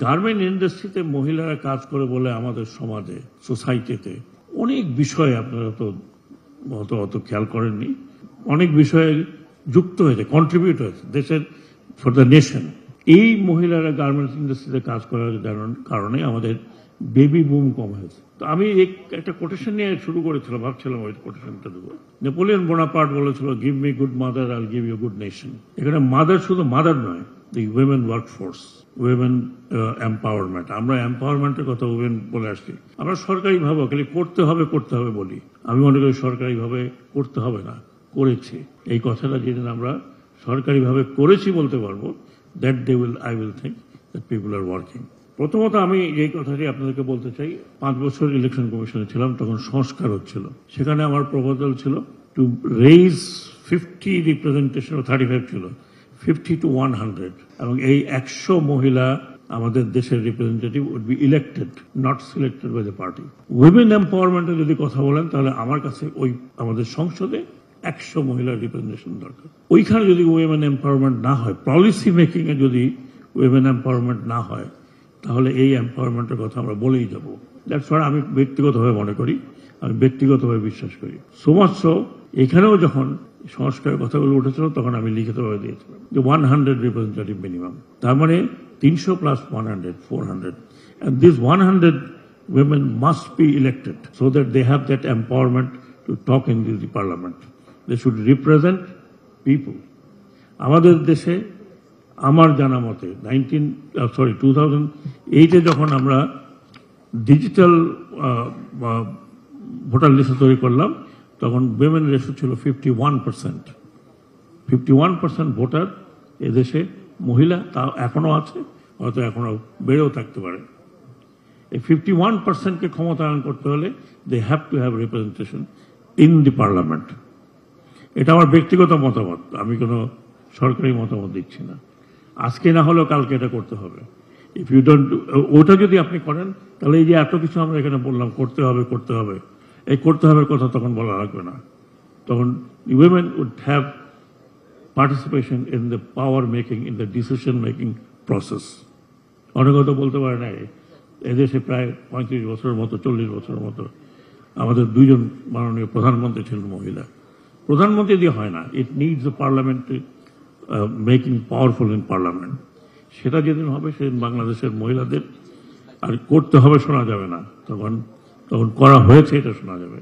Garment ইন্ডাস্ট্রিতে মহিলারা কাজ করে বলে আমাদের সমাজে, সোসাইটিতে অনেক বিষয়ে আপনারা তো অত খেয়াল করেননি, অনেক বিষয়ে যুক্ত হয়েছে, কন্ট্রিবিউট হয়েছে দেশের, ফর দ্য নেশন। এই মহিলারা গার্মেন্টস ইন্ডাস্ট্রিতে কাজ করার কারণে আমাদের বেবি বুম কম হয়েছে। তো আমি একটা কোটেশন নিয়ে শুরু করেছিলাম, ভাবছিলাম ওই কোটেশনটা দেবো। নেপোলিয়ন বোনাপার্ট বলেছিল, গিভ মি গুড মাদার, আইল গিভ ইউ গুড নেশন। এখানে মাদার শুধু মাদার নয়, দি উইমেন ওয়ার্কফোর্স, উইমেন এম্পাওয়ারমেন্ট। আমরা এম্পাওয়ারমেন্টের কথা উইমেন বলে আসছি। আমরা সরকারিভাবে খালি করতে হবে বলি। আমি মনে করি সরকারিভাবে করতে হবে না, করেছি। এই কথাটা যেদিন আমরা সরকারিভাবে করেছি বলতে পারবো, that day I will think that people are working. প্রথমত আমি এই কথাটি আপনাদেরকে বলতে চাই, 5 বছর ইলেকশন কমিশনে ছিলাম, তখন সংস্কার হচ্ছিল। সেখানে আমার প্রপোজাল ছিল টু রেইজ 50 রিপ্রেজেন্টেশন, 35 ছিল, 50 to 100, এবং এই 100 মহিলা আমাদের দেশের representative would be elected, not selected by the party. Women এম্পাওয়ারমেন্টের যদি কথা বলেন, তাহলে আমার কাছে ওই আমাদের সংসদে 100 মহিলার রিপ্রেজেন্টেশন দরকার। ওইখানে যদি উইমেন এম্পাওয়ারমেন্ট না হয়, পলিসি মেকিং এ যদি উইমেন এম্পাওয়ারমেন্ট না হয়, তাহলে এই এম্পাওয়ারমেন্টের কথা আমরা বলেই যাব। দ্যাটস হোয়াট আমি ব্যক্তিগতভাবে মনে করি, আমি ব্যক্তিগতভাবে বিশ্বাস করি। সো মাচ সো, এখানেও যখন সংস্কারের কথাগুলো উঠেছিল, তখন আমি লিখিতভাবে দিয়েছিলাম যে 100 রিপ্রেজেন্টেটিভ মিনিমাম, তার মানে 300 plus 100, 400, and these 100 women must be elected so that they have that empowerment to talk in the parliament. They should represent people. আমাদের দেশে আমার জানা মতে 2008-এ যখন আমরা ডিজিটাল ভোটার লিস্ট তৈরি করলাম, তখন উইমেন রেশিও ছিল 51%। 51% ভোটার এদেশে মহিলা, তা এখনো আছে, হয়তো এখনো বেড়েও থাকতে পারে। এই 51%কে ক্ষমতায়ন করতে হলে they have to have representation in the parliament. এটা আমার ব্যক্তিগত মতামত, আমি কোনো সরকারি মতামত দিচ্ছি না। আজকে না হলেও কালকে এটা করতে হবে। ইফ ইউ ডোন্ট, ওটা যদি আপনি করেন, তাহলে এই যে এত কিছু আমরা এখানে বললাম করতে হবে, এই করতে হবে কথা তখন বলা লাগবে না। তখন women would have participation in the power making, in the decision making process. অনেক কথা বলতে পারে না, এদেশে প্রায় 35 বছরের মতো, 40 বছরের মতো আমাদের 2জন মাননীয় প্রধানমন্ত্রী ছিলেন মহিলা। প্রধানমন্ত্রী দিয়ে হয় না, it needs the parliamentary making powerful in parliament. সেটা যেদিন হবে, সেদিন বাংলাদেশের মহিলাদের আর করতে হবে শোনা যাবে না, তখন করা হয়েছে এটা শোনা যাবে।